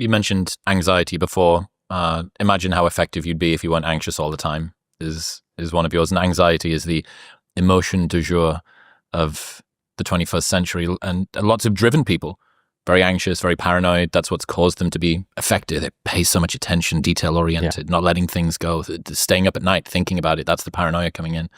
You mentioned anxiety before. Imagine how effective you'd be if you weren't anxious all the time, is one of yours. And anxiety is the emotion du jour of the 21st century. And lots of driven people, very anxious, very paranoid. That's what's caused them to be effective. They pay so much attention, detail-oriented, not letting things go, staying up at night, thinking about it. That's the paranoia coming in.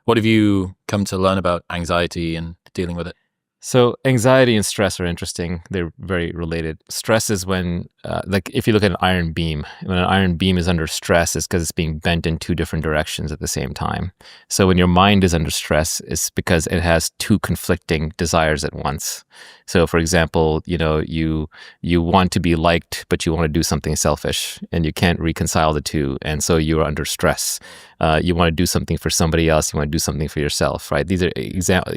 What have you come to learn about anxiety and dealing with it? So anxiety and stress are interesting. They're very related. Stress is when, like if you look at an iron beam, when an iron beam is under stress, it's because it's being bent in two different directions at the same time. So when your mind is under stress, it's because it has two conflicting desires at once. So for example, you want to be liked, but you want to do something selfish, and you can't reconcile the two, and so you're under stress. You want to do something for somebody else, you want to do something for yourself, right? These are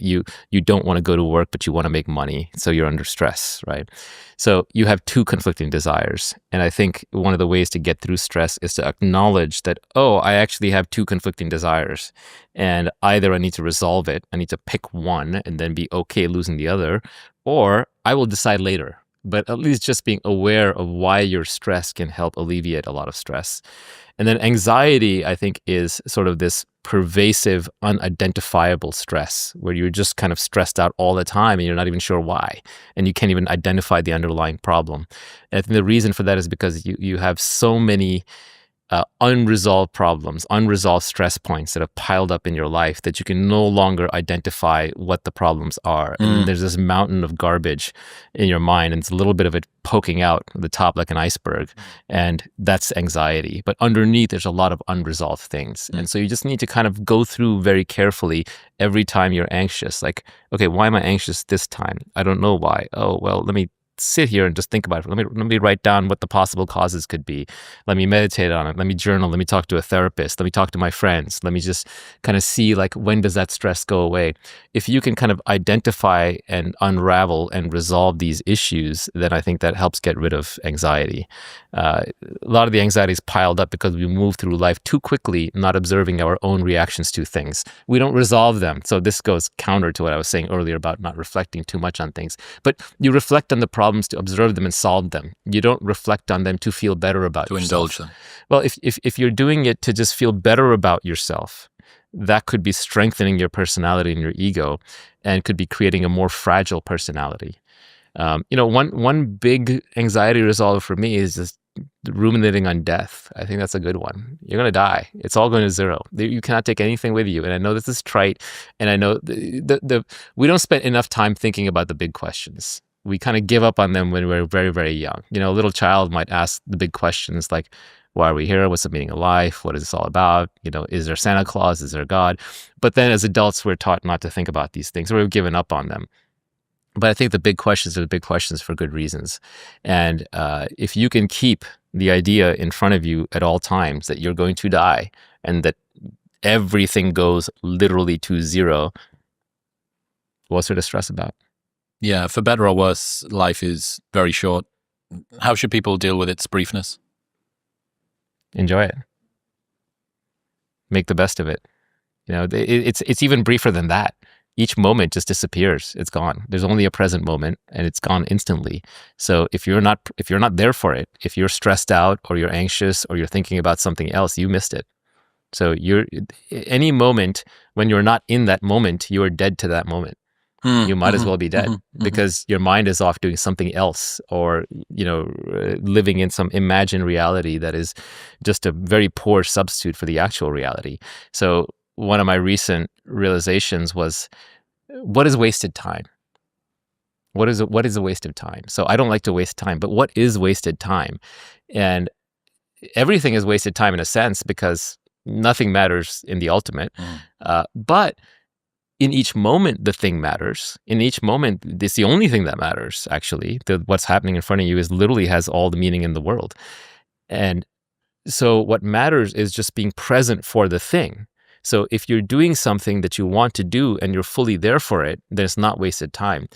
you don't want to go to work, but you want to make money, so you're under stress, right? So you have two conflicting desires. And I think one of the ways to get through stress is to acknowledge that, oh, I actually have two conflicting desires. And either I need to resolve it, I need to pick one and then be okay losing the other, or I will decide later. But at least just being aware of why you're stressed can help alleviate a lot of stress. And then anxiety, I think, is sort of this pervasive, unidentifiable stress where you're just kind of stressed out all the time and you're not even sure why. And you can't even identify the underlying problem. And I think the reason for that is because you have so many unresolved problems, unresolved stress points that have piled up in your life that you can no longer identify what the problems are. And there's this mountain of garbage in your mind, and it's a little bit of it poking out the top like an iceberg. And that's anxiety. But underneath, there's a lot of unresolved things. And so you just need to kind of go through very carefully every time you're anxious. Like, okay, why am I anxious this time? I don't know why. Oh, well, let me sit here and just think about it. Let me write down what the possible causes could be. Let me meditate on it. Let me journal. Let me talk to a therapist. Let me talk to my friends. Let me just kind of see, like, when does that stress go away? If you can kind of identify and unravel and resolve these issues, then I think that helps get rid of anxiety. A lot of the anxiety is piled up because we move through life too quickly, not observing our own reactions to things. We don't resolve them. So this goes counter to what I was saying earlier about not reflecting too much on things. But you reflect on the problems to observe them and solve them. You don't reflect on them to feel better about yourself. To indulge them. Well, if you're doing it to just feel better about yourself, that could be strengthening your personality and your ego, and could be creating a more fragile personality. One big anxiety resolver for me is just ruminating on death. I think that's a good one. You're going to die. It's all going to zero. You cannot take anything with you. And I know this is trite, and I know we don't spend enough time thinking about the big questions. We kind of give up on them when we're very, very young. A little child might ask the big questions like, why are we here? What's the meaning of life? What is this all about? Is there Santa Claus? Is there God? But then as adults, we're taught not to think about these things. We've given up on them. But I think the big questions are the big questions for good reasons. And if you can keep the idea in front of you at all times that you're going to die and that everything goes literally to zero, what's there to stress about? Yeah, for better or worse, life is very short. How should people deal with its briefness? Enjoy it. Make the best of it. It's even briefer than that. Each moment just disappears. It's gone. There's only a present moment, and it's gone instantly. So if you're not there for it, if you're stressed out or you're anxious or you're thinking about something else, you missed it. So any moment when you're not in that moment, you are dead to that moment. You might as well be dead because your mind is off doing something else, or living in some imagined reality that is just a very poor substitute for the actual reality. So one of my recent realizations was, what is wasted time? What is a waste of time? So I don't like to waste time, but what is wasted time? And everything is wasted time in a sense because nothing matters in the ultimate. But in each moment, the thing matters. In each moment, it's the only thing that matters, actually. What's happening in front of you literally has all the meaning in the world. And so what matters is just being present for the thing. So if you're doing something that you want to do and you're fully there for it, then it's not wasted time.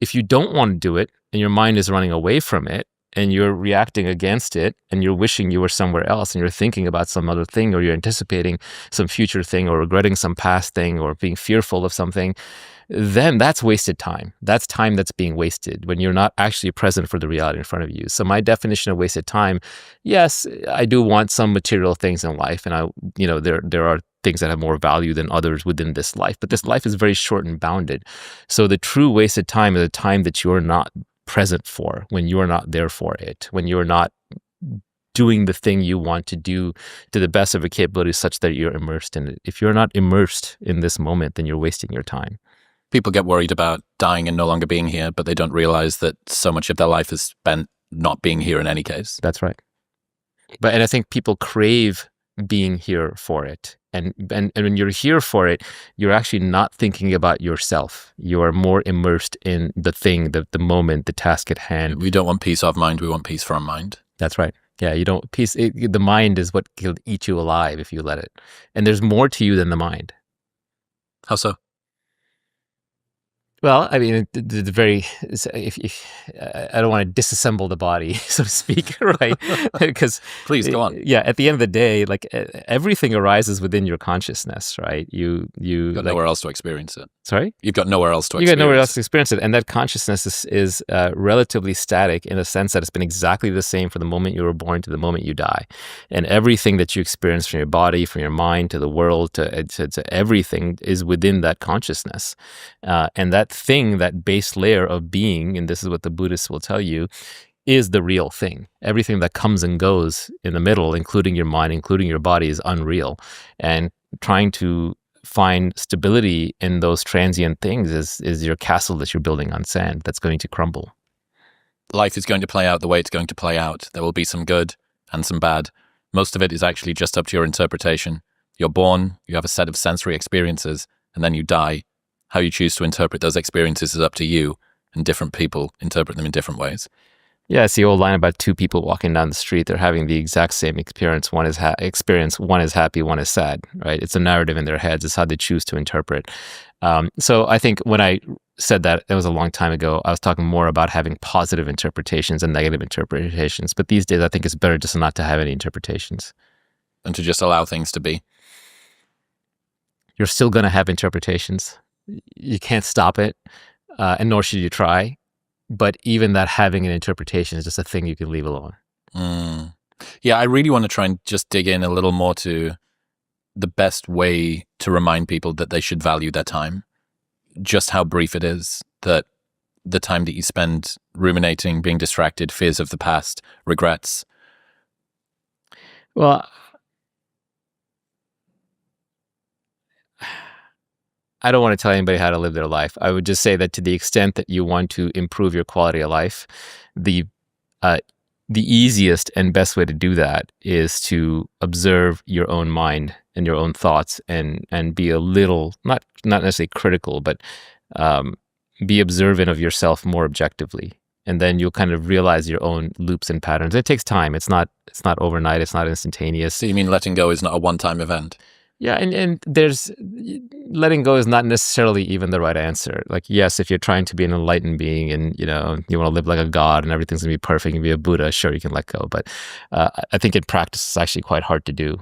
If you don't want to do it and your mind is running away from it, and you're reacting against it, and you're wishing you were somewhere else, and you're thinking about some other thing, or you're anticipating some future thing, or regretting some past thing, or being fearful of something, then that's wasted time. That's time that's being wasted when you're not actually present for the reality in front of you. So my definition of wasted time, yes, I do want some material things in life, and there are things that have more value than others within this life, but this life is very short and bounded. So the true wasted time is a time that you're not present for, when you're not there for it, when you're not doing the thing you want to do to the best of your capabilities such that you're immersed in it. If you're not immersed in this moment, then you're wasting your time. People get worried about dying and no longer being here, but they don't realize that so much of their life is spent not being here in any case. That's right. And I think people crave being here for it. And when you're here for it, you're actually not thinking about yourself. You are more immersed in the thing, the moment, the task at hand. We don't want peace of mind. We want peace from mind. That's right. Yeah, you don't peace. The mind is what can eat you alive if you let it. And there's more to you than the mind. How so? Well, I mean, the very. If I don't want to disassemble the body, so to speak, right? Because please go on. Yeah, at the end of the day, like everything arises within your consciousness, right? You've got nowhere else to experience it. Sorry, you've got nowhere else to. You got nowhere else to experience it, and that consciousness is relatively static in a sense that it's been exactly the same from the moment you were born to the moment you die, and everything that you experience from your body, from your mind, to the world, to everything is within that consciousness, and that thing, that base layer of being, and this is what the Buddhists will tell you, is the real thing. Everything that comes and goes in the middle, including your mind, including your body, is unreal. And trying to find stability in those transient things is your castle that you're building on sand that's going to crumble. Life is going to play out the way it's going to play out. There will be some good and some bad. Most of it is actually just up to your interpretation. You're born, you have a set of sensory experiences, and then you die. How you choose to interpret those experiences is up to you, and different people interpret them in different ways. Yeah, it's the old line about two people walking down the street. They're having the exact same experience. One is one is happy, one is sad, right? It's a narrative in their heads. It's how they choose to interpret. So I think when I said that, it was a long time ago, I was talking more about having positive interpretations and negative interpretations. But these days, I think it's better just not to have any interpretations. And to just allow things to be. You're still going to have interpretations. You can't stop it, and nor should you try. But even that having an interpretation is just a thing you can leave alone. Yeah, I really want to try and just dig in a little more to the best way to remind people that they should value their time. Just how brief it is, that the time that you spend ruminating, being distracted, fears of the past, regrets. Well, I don't want to tell anybody how to live their life. I would just say that to the extent that you want to improve your quality of life, the easiest and best way to do that is to observe your own mind and your own thoughts, and be a little, not necessarily critical, but be observant of yourself more objectively. And then you'll kind of realize your own loops and patterns. It takes time. It's not overnight. It's not instantaneous. So you mean letting go is not a one-time event? Yeah, and there's letting go is not necessarily even the right answer. Like, yes, if you're trying to be an enlightened being and you want to live like a god and everything's gonna be perfect and be a Buddha, sure, you can let go. But I think in practice, it's actually quite hard to do.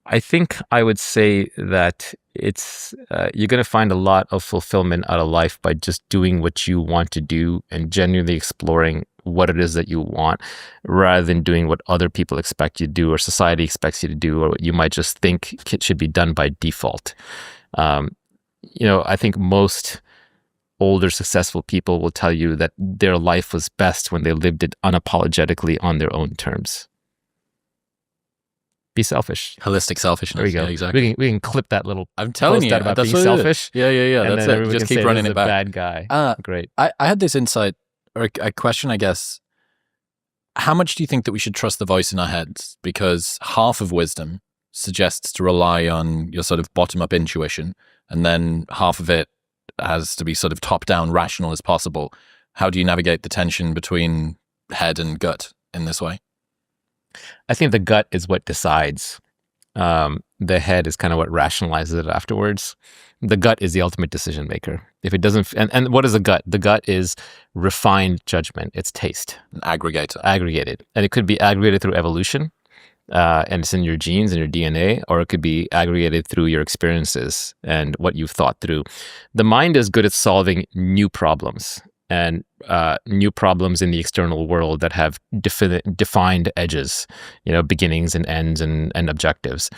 I think I would say that it's you're going to find a lot of fulfillment out of life by just doing what you want to do and genuinely exploring what it is that you want, rather than doing what other people expect you to do or society expects you to do, or what you might just think it should be done by default. I think most older successful people will tell you that their life was best when they lived it unapologetically on their own terms. Be selfish. Holistic selfishness. There we go. Yeah, exactly. We can clip that little. I'm telling you, about that's being selfish. Yeah. And That's then it. Just can keep say running this it is a back. bad guy. Great. I had this insight, or a question, I guess. How much do you think that we should trust the voice in our heads? Because half of wisdom suggests to rely on your sort of bottom-up intuition, and then half of it has to be sort of top-down, rational as possible. How do you navigate the tension between head and gut in this way? I think the gut is what decides. The head is kind of what rationalizes it afterwards. The gut is the ultimate decision maker. If it doesn't, and what is the gut? The gut is refined judgment. It's taste. An aggregator. Aggregated. And it could be aggregated through evolution. and it's in your genes and your DNA, or it could be aggregated through your experiences and what you've thought through. The mind is good at solving new problems and new problems in the external world that have defined edges, beginnings and ends and objectives.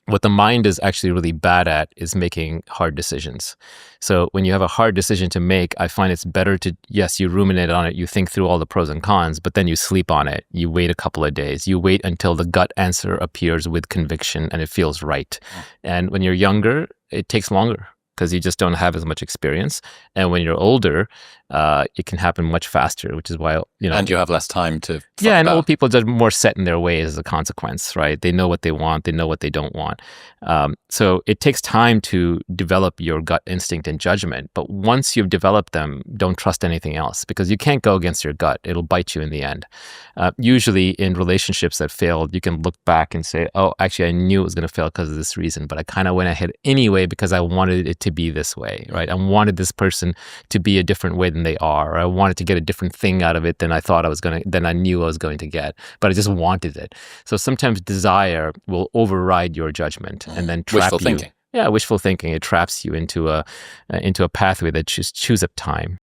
What the mind is actually really bad at is making hard decisions. So when you have a hard decision to make, I find it's better to, yes, you ruminate on it, you think through all the pros and cons, but then you sleep on it. You wait a couple of days. You wait until the gut answer appears with conviction and it feels right. And when you're younger, it takes longer because you just don't have as much experience. And when you're older, it can happen much faster, which is why, And you have less time to... Yeah, and old people are more set in their ways as a consequence, right? They know what they want. They know what they don't want. So it takes time to develop your gut instinct and judgment. But once you've developed them, don't trust anything else because you can't go against your gut. It'll bite you in the end. Usually in relationships that failed, you can look back and say, oh, actually, I knew it was going to fail because of this reason, but I kind of went ahead anyway because I wanted it to be this way, right? I wanted this person to be a different way than they are. Or I wanted to get a different thing out of it than I thought I was going to, than I knew I was going to get, but I just wanted it. So sometimes desire will override your judgment and then trap wishful you. Thinking. Yeah, wishful thinking. It traps you into a pathway that chews up time.